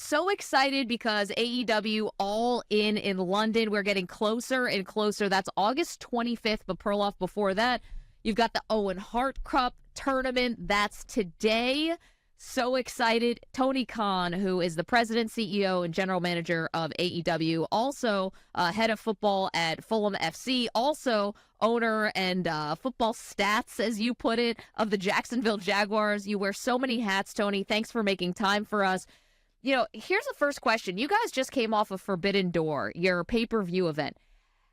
so excited because AEW All In London. We're getting closer and closer. That's August 25th, but Perloff, before that, you've got the Owen Hart Cup tournament. That's today. So excited. Tony Khan, who is the president, CEO, and general manager of AEW, also head of football at Fulham FC, also owner and football stats, as you put it, of the Jacksonville Jaguars. You wear so many hats, Tony. Thanks for making time for us. You know, here's the first question. You guys just came off of Forbidden Door, your pay-per-view event.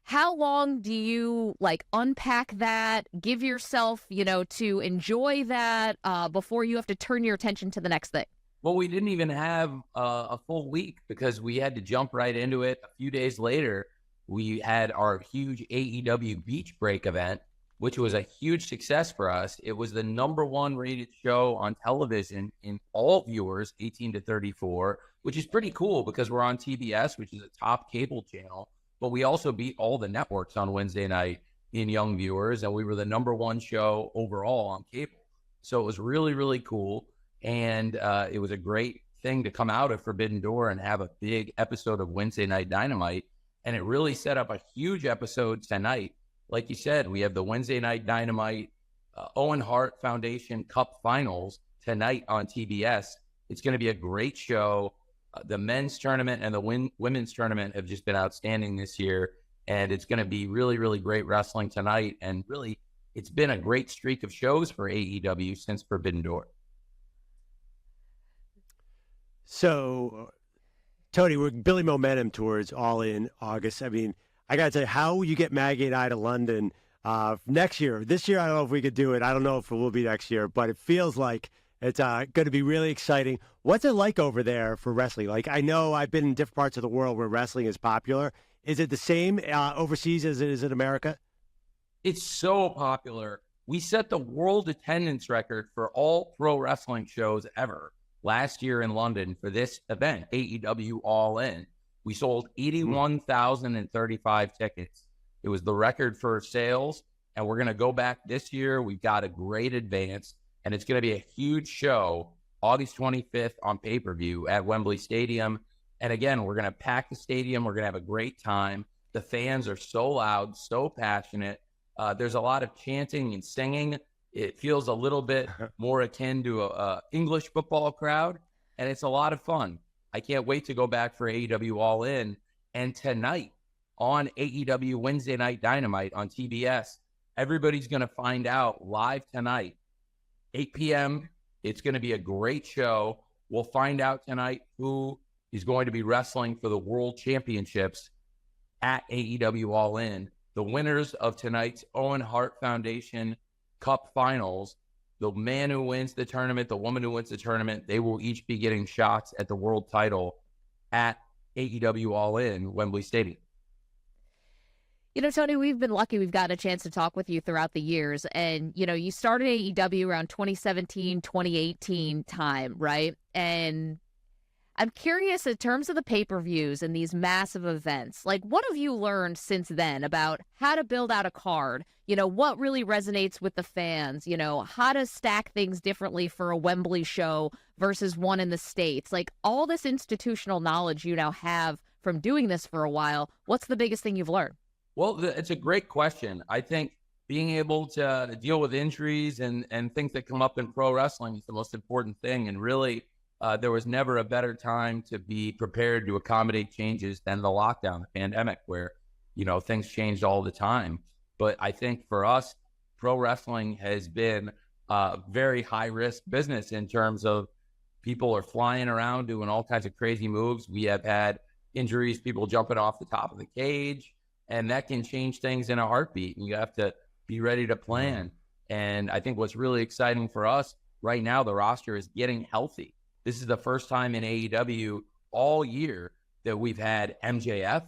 How long do you unpack that, give yourself, to enjoy that before you have to turn your attention to the next thing? Well, we didn't even have a full week because we had to jump right into it. A few days later, we had our huge AEW Beach Break event, which was a huge success for us. It was the #1 rated show on television in all viewers 18 to 34, which is pretty cool because we're on TBS, which is a top cable channel. But we also beat all the networks on Wednesday night in young viewers, and we were the #1 show overall on cable. So it was really, really cool. And it was a great thing to come out of Forbidden Door and have a big episode of Wednesday Night Dynamite. And it really set up a huge episode tonight. Like you said, we have the Wednesday Night Dynamite Owen Hart Foundation Cup Finals tonight on TBS. It's going to be a great show. The men's tournament and the women's tournament have just been outstanding this year. And it's going to be really, really great wrestling tonight. And really, it's been a great streak of shows for AEW since Forbidden Door. So, Tony, we're building momentum towards All In August. I mean, I got to tell you, how you get Maggie and I to London next year. This year, I don't know if we could do it. I don't know if it will be next year, but it feels like it's going to be really exciting. What's it like over there for wrestling? I know I've been in different parts of the world where wrestling is popular. Is it the same overseas as it is in America? It's so popular. We set the world attendance record for all pro wrestling shows ever last year in London for this event, AEW All In. We sold 81,035 tickets. It was the record for sales, and we're going to go back this year. We've got a great advance, and it's going to be a huge show August 25th on pay-per-view at Wembley Stadium. And again, we're going to pack the stadium. We're going to have a great time. The fans are so loud, so passionate. There's a lot of chanting and singing. It feels a little bit more akin to a English football crowd, and it's a lot of fun. I can't wait to go back for AEW All In. And tonight on AEW Wednesday Night Dynamite on TBS, everybody's going to find out live tonight, 8 p.m. It's going to be a great show. We'll find out tonight who is going to be wrestling for the World Championships at AEW All In. The winners of tonight's Owen Hart Foundation Cup Finals, the man who wins the tournament, the woman who wins the tournament, they will each be getting shots at the world title at AEW All In Wembley Stadium. You know, Tony, we've been lucky. We've got a chance to talk with you throughout the years. And, you started AEW around 2017, 2018 time, right? And I'm curious, in terms of the pay-per-views and these massive events, what have you learned since then about how to build out a card? What really resonates with the fans? How to stack things differently for a Wembley show versus one in the States? All this institutional knowledge you now have from doing this for a while, what's the biggest thing you've learned? Well, it's a great question. I think being able to deal with injuries and things that come up in pro wrestling is the most important thing. And really, there was never a better time to be prepared to accommodate changes than the lockdown, the pandemic, where, things changed all the time. But I think for us, pro wrestling has been a very high risk business in terms of people are flying around doing all kinds of crazy moves. We have had injuries, people jumping off the top of the cage, and that can change things in a heartbeat. And you have to be ready to plan. And I think what's really exciting for us right now, the roster is getting healthy. This is the first time in AEW all year that we've had MJF.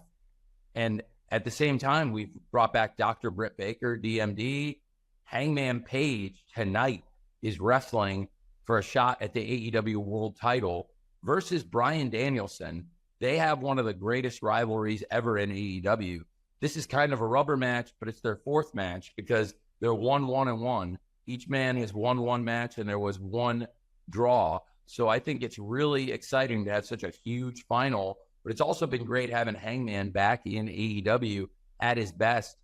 And at the same time, we've brought back Dr. Britt Baker, DMD. Hangman Page tonight is wrestling for a shot at the AEW World title versus Bryan Danielson. They have one of the greatest rivalries ever in AEW. This is kind of a rubber match, but it's their fourth match because they're 1-1-1. Each man has won one match and there was one draw. So I think it's really exciting to have such a huge final, but it's also been great having Hangman back in AEW at his best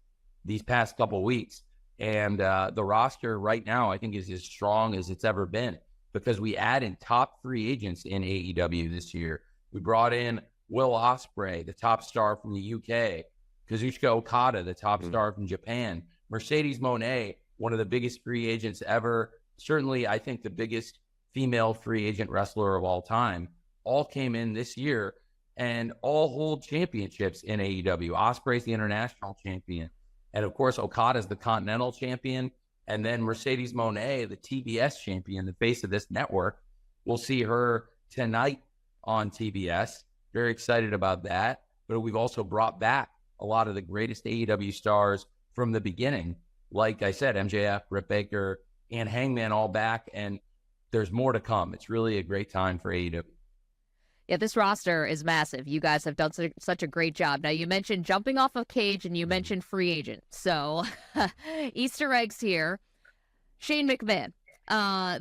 these past couple weeks. And the roster right now, I think, is as strong as it's ever been because we added top free agents in AEW this year. We brought in Will Ospreay, the top star from the UK, Kazuchika Okada, the top star from Japan, Mercedes Moné, one of the biggest free agents ever, certainly I think the biggest female free agent wrestler of all time, all came in this year and all hold championships in AEW. Ospreay's the international champion. And of course, Okada's the continental champion. And then Mercedes Moné, the TBS champion, the face of this network. We'll see her tonight on TBS. Very excited about that. But we've also brought back a lot of the greatest AEW stars from the beginning. Like I said, MJF, Britt Baker, and Hangman all back. And there's more to come. It's really a great time for AEW. Yeah, this roster is massive. You guys have done such a great job. Now, you mentioned jumping off a cage and you mentioned free agent. So, Easter eggs here. Shane McMahon.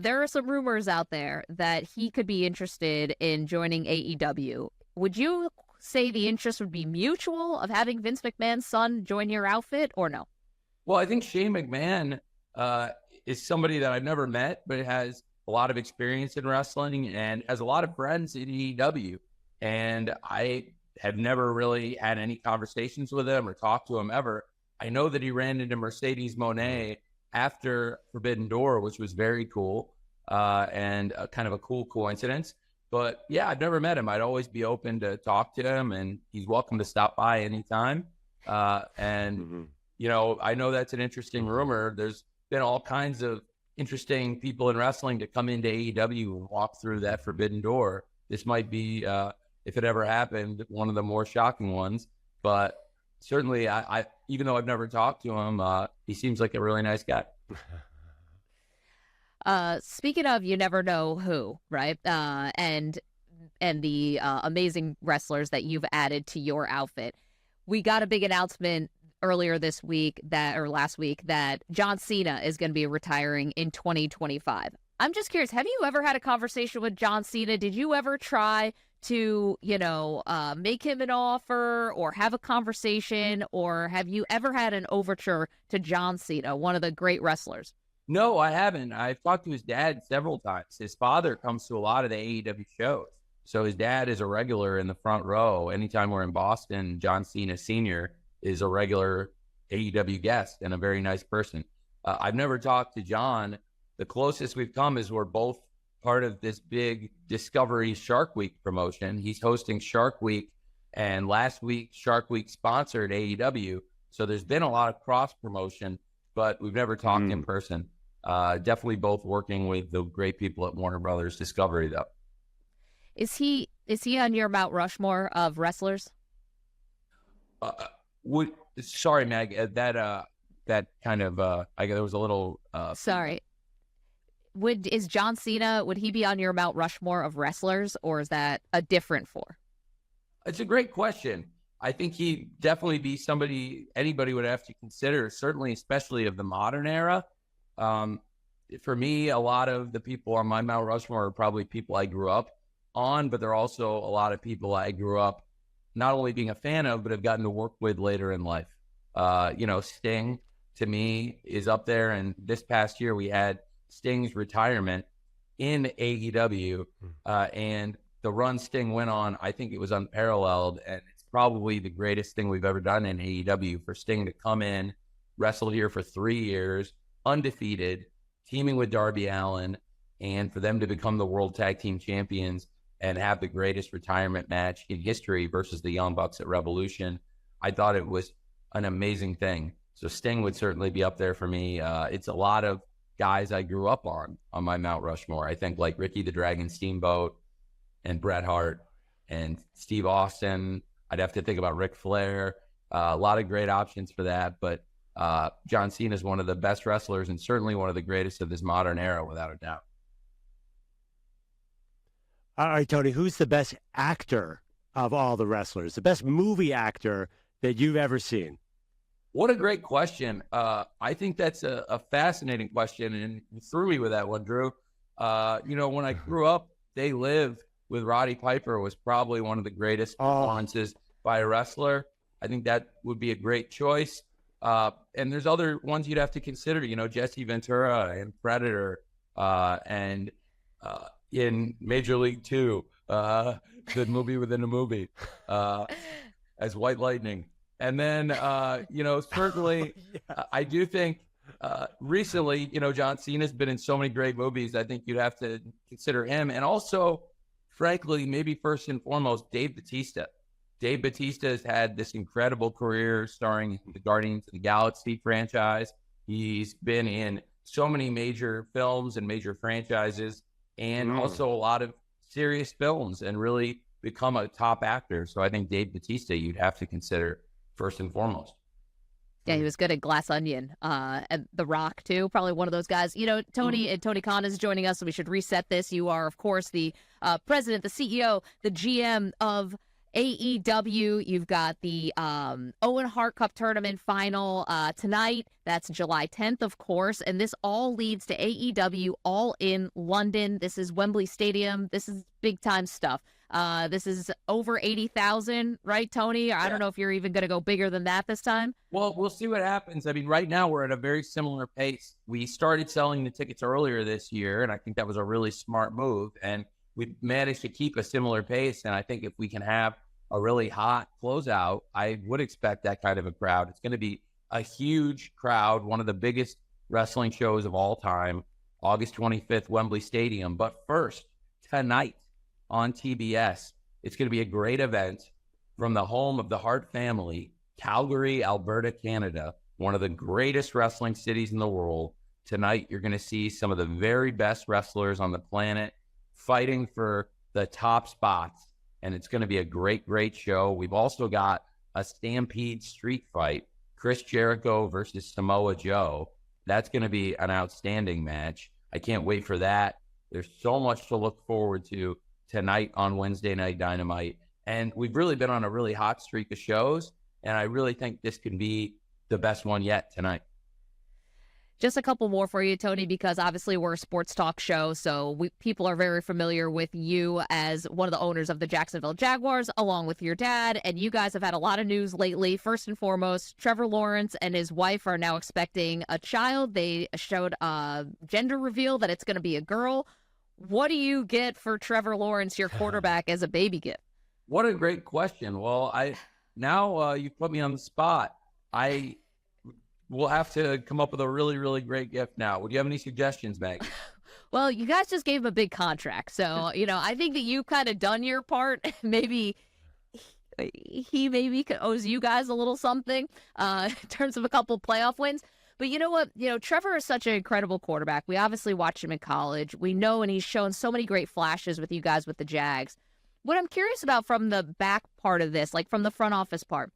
There are some rumors out there that he could be interested in joining AEW. Would you say the interest would be mutual of having Vince McMahon's son join your outfit or no? Well, I think Shane McMahon is somebody that I've never met, but has a lot of experience in wrestling and has a lot of friends in AEW. And I have never really had any conversations with him or talked to him ever. I know that he ran into Mercedes Moné after Forbidden Door, which was very cool and kind of a cool coincidence. But yeah, I've never met him. I'd always be open to talk to him, and he's welcome to stop by anytime. You know, I know that's an interesting rumor. There's been all kinds of interesting people in wrestling to come into AEW and walk through that Forbidden Door. This might be, if it ever happened, one of the more shocking ones. But certainly, I even though I've never talked to him, he seems like a really nice guy. Speaking of, you never know who, right? And the amazing wrestlers that you've added to your outfit. We got a big announcement earlier this week last week that John Cena is going to be retiring in 2025. I'm just curious, have you ever had a conversation with John Cena? Did you ever try to, make him an offer or have a conversation, or have you ever had an overture to John Cena, one of the great wrestlers? No, I haven't. I've talked to his dad several times. His father comes to a lot of the AEW shows. So his dad is a regular in the front row. Anytime we're in Boston, John Cena Sr. is a regular AEW guest and a very nice person. I've never talked to John. The closest we've come is we're both part of this big Discovery Shark Week promotion. He's hosting Shark Week, and last week Shark Week sponsored AEW. So there's been a lot of cross promotion, but we've never talked in person. Definitely both working with the great people at Warner Brothers Discovery, though. Is he on your Mount Rushmore of wrestlers? Sorry, Mag. That kind of there was a little. Sorry. Is John Cena? Would he be on your Mount Rushmore of wrestlers, or is that a different four? It's a great question. I think he'd definitely be somebody anybody would have to consider. Certainly, especially of the modern era. For me, a lot of the people on my Mount Rushmore are probably people I grew up on, but they're also a lot of people I grew up not only being a fan of, but have gotten to work with later in life. Sting, to me, is up there. And this past year, we had Sting's retirement in AEW. And the run Sting went on, I think it was unparalleled. And it's probably the greatest thing we've ever done in AEW for Sting to come in, wrestle here for 3 years, undefeated, teaming with Darby Allin, and for them to become the World Tag Team Champions and have the greatest retirement match in history versus the Young Bucks at Revolution. I thought it was an amazing thing. So Sting would certainly be up there for me. It's a lot of guys I grew up on my Mount Rushmore. I think like Ricky the Dragon Steamboat and Bret Hart and Steve Austin. I'd have to think about Ric Flair. A lot of great options for that. But John Cena is one of the best wrestlers and certainly one of the greatest of this modern era, without a doubt. All right, Tony, who's the best actor of all the wrestlers, the best movie actor that you've ever seen? What a great question. I think that's a fascinating question, and you threw me with that one, Drew. When I grew up, They Live with Roddy Piper was probably one of the greatest performances by a wrestler. I think that would be a great choice. And there's other ones you'd have to consider, Jesse Ventura and Predator, and in Major League 2, the movie within a movie, as White Lightning. And then, certainly, I do think recently, John Cena's been in so many great movies. I think you'd have to consider him. And also, frankly, maybe first and foremost, Dave Bautista. Dave Bautista has had this incredible career starring the Guardians of the Galaxy franchise. He's been in so many major films and major franchises, and also a lot of serious films, and really become a top actor. So I think Dave Bautista you'd have to consider first and foremost. Yeah, he was good at Glass Onion, and The Rock, too. Probably one of those guys. Tony and Tony Khan is joining us, so we should reset this. You are, of course, the president, the CEO, the GM of AEW. You've got the Owen Hart Cup Tournament final tonight. That's July 10th, of course. And this all leads to AEW All in London. This is Wembley Stadium. This is big-time stuff. This is over 80,000, right, Tony? I don't know if you're even going to go bigger than that this time. Well, we'll see what happens. I mean, right now we're at a very similar pace. We started selling the tickets earlier this year, and I think that was a really smart move. And we managed to keep a similar pace. And I think if we can have a really hot closeout, I would expect that kind of a crowd. It's going to be a huge crowd, one of the biggest wrestling shows of all time, August 25th, Wembley Stadium. But first, tonight on TBS, it's going to be a great event from the home of the Hart family, Calgary, Alberta, Canada, one of the greatest wrestling cities in the world. Tonight, you're going to see some of the very best wrestlers on the planet fighting for the top spots. And it's going to be a great, great show. We've also got a Stampede street fight, Chris Jericho versus Samoa Joe. That's going to be an outstanding match. I can't wait for that. There's so much to look forward to tonight on Wednesday Night Dynamite. And we've really been on a really hot streak of shows. And I really think this can be the best one yet tonight. Just a couple more for you, Tony, because obviously we're a sports talk show, so people are very familiar with you as one of the owners of the Jacksonville Jaguars, along with your dad, and you guys have had a lot of news lately. First and foremost, Trevor Lawrence and his wife are now expecting a child. They showed a gender reveal that it's going to be a girl. What do you get for Trevor Lawrence, your quarterback, as a baby gift? What a great question. Well, you put me on the spot. We'll have to come up with a really, really great gift now. Would you have any suggestions, Meg? Well, you guys just gave him a big contract. So, I think that you've kind of done your part. Maybe he owes you guys a little something in terms of a couple playoff wins. But you know what? Trevor is such an incredible quarterback. We obviously watched him in college. We know, and he's shown so many great flashes with you guys with the Jags. What I'm curious about from the back part of this, like from the front office part,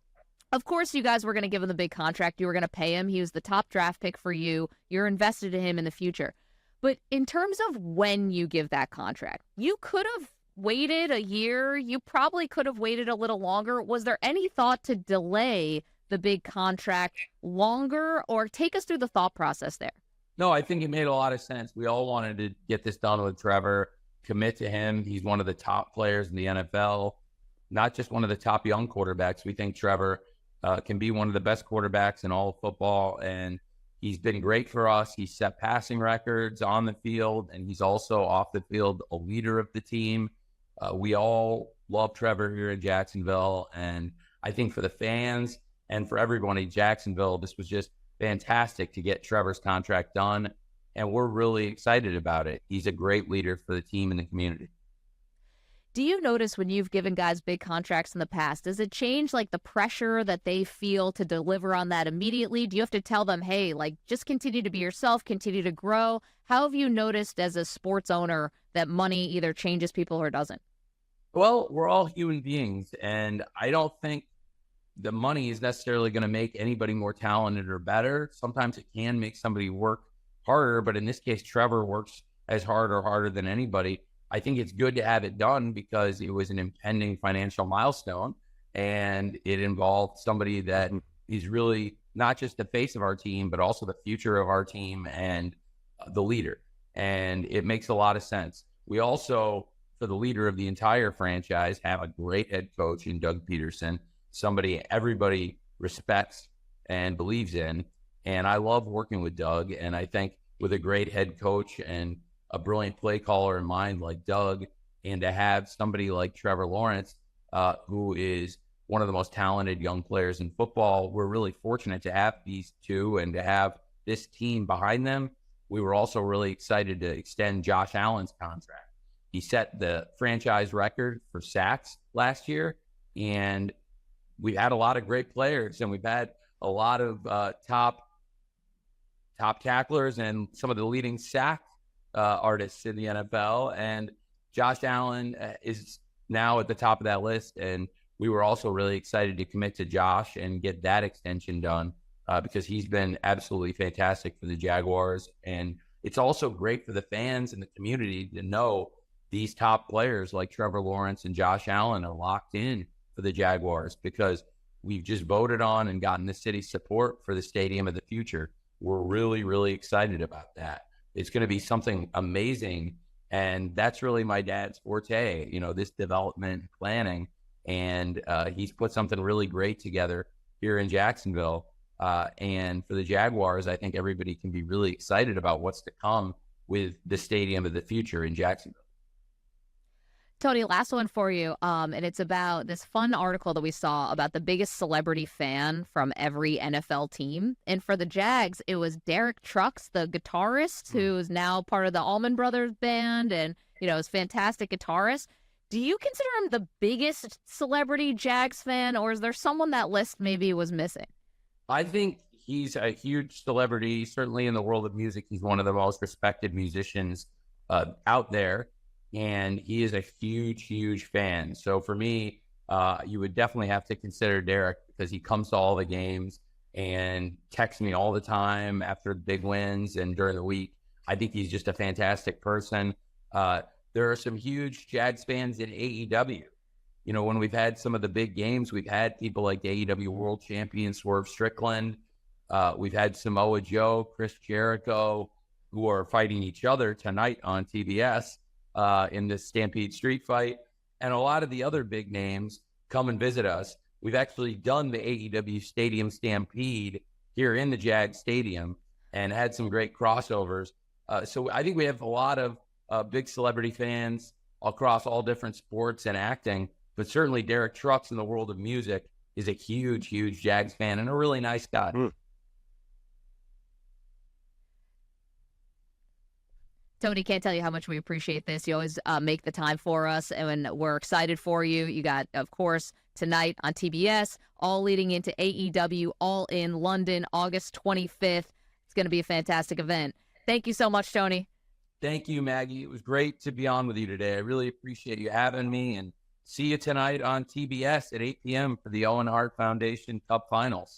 of course, you guys were going to give him the big contract. You were going to pay him. He was the top draft pick for you. You're invested in him in the future. But in terms of when you give that contract, you could have waited a year. You probably could have waited a little longer. Was there any thought to delay the big contract longer, or take us through the thought process there? No, I think it made a lot of sense. We all wanted to get this done with Trevor, commit to him. He's one of the top players in the NFL, not just one of the top young quarterbacks. We think Trevor can be one of the best quarterbacks in all of football, and he's been great for us. He's set passing records on the field, and he's also off the field a leader of the team. We all love Trevor here in Jacksonville, and I think for the fans and for everyone in Jacksonville, this was just fantastic to get Trevor's contract done, and we're really excited about it. He's a great leader for the team and the community. Do you notice when you've given guys big contracts in the past, does it change like the pressure that they feel to deliver on that immediately? Do you have to tell them, hey, like just continue to be yourself, continue to grow? How have you noticed as a sports owner that money either changes people or doesn't? Well, we're all human beings, and I don't think the money is necessarily going to make anybody more talented or better. Sometimes it can make somebody work harder, but in this case, Trevor works as hard or harder than anybody. I think it's good to have it done because it was an impending financial milestone, and it involved somebody that is really not just the face of our team, but also the future of our team and the leader. And it makes a lot of sense. We also for the leader of the entire franchise, have a great head coach in Doug Peterson, somebody everybody respects and believes in. And I love working with Doug. And I think with a great head coach and a brilliant play caller in mind like Doug, and to have somebody like Trevor Lawrence, who is one of the most talented young players in football, we're really fortunate to have these two and to have this team behind them. We were also really excited to extend Josh Allen's contract. He set the franchise record for sacks last year, and we've had a lot of great players, and we've had a lot of top tacklers and some of the leading sack artists in the NFL. And Josh Allen is now at the top of that list, and we were also really excited to commit to Josh and get that extension done because he's been absolutely fantastic for the Jaguars. And it's also great for the fans and the community to know these top players like Trevor Lawrence and Josh Allen are locked in for the Jaguars because we've just voted on and gotten the city's support for the stadium of the future. We're really, really excited about that. It's going to be something amazing. And that's really my dad's forte, this development planning. And he's put something really great together here in Jacksonville. And for the Jaguars, I think everybody can be really excited about what's to come with the stadium of the future in Jacksonville. Tony, last one for you. And it's about this fun article that we saw about the biggest celebrity fan from every NFL team. And for the Jags, it was Derek Trucks, the guitarist, who is now part of the Allman Brothers band and, is a fantastic guitarist. Do you consider him the biggest celebrity Jags fan, or is there someone that list maybe was missing? I think he's a huge celebrity. Certainly in the world of music, he's one of the most respected musicians out there. And he is a huge, huge fan. So for me, you would definitely have to consider Derek because he comes to all the games and texts me all the time after big wins and during the week. I think he's just a fantastic person. There are some huge Jags fans in AEW. When we've had some of the big games, we've had people like the AEW World Champion Swerve Strickland. We've had Samoa Joe, Chris Jericho, who are fighting each other tonight on TBS. In this Stampede Street Fight, and a lot of the other big names come and visit us. We've actually done the AEW Stadium Stampede here in the Jag Stadium and had some great crossovers. So I think we have a lot of big celebrity fans across all different sports and acting, but certainly Derek Trucks in the world of music is a huge, huge Jags fan and a really nice guy. Tony, can't tell you how much we appreciate this. You always make the time for us, and we're excited for you. You got, of course, tonight on TBS, all leading into AEW, all in London, August 25th. It's going to be a fantastic event. Thank you so much, Tony. Thank you, Maggie. It was great to be on with you today. I really appreciate you having me, and see you tonight on TBS at 8 p.m. for the Owen Hart Foundation Cup Finals.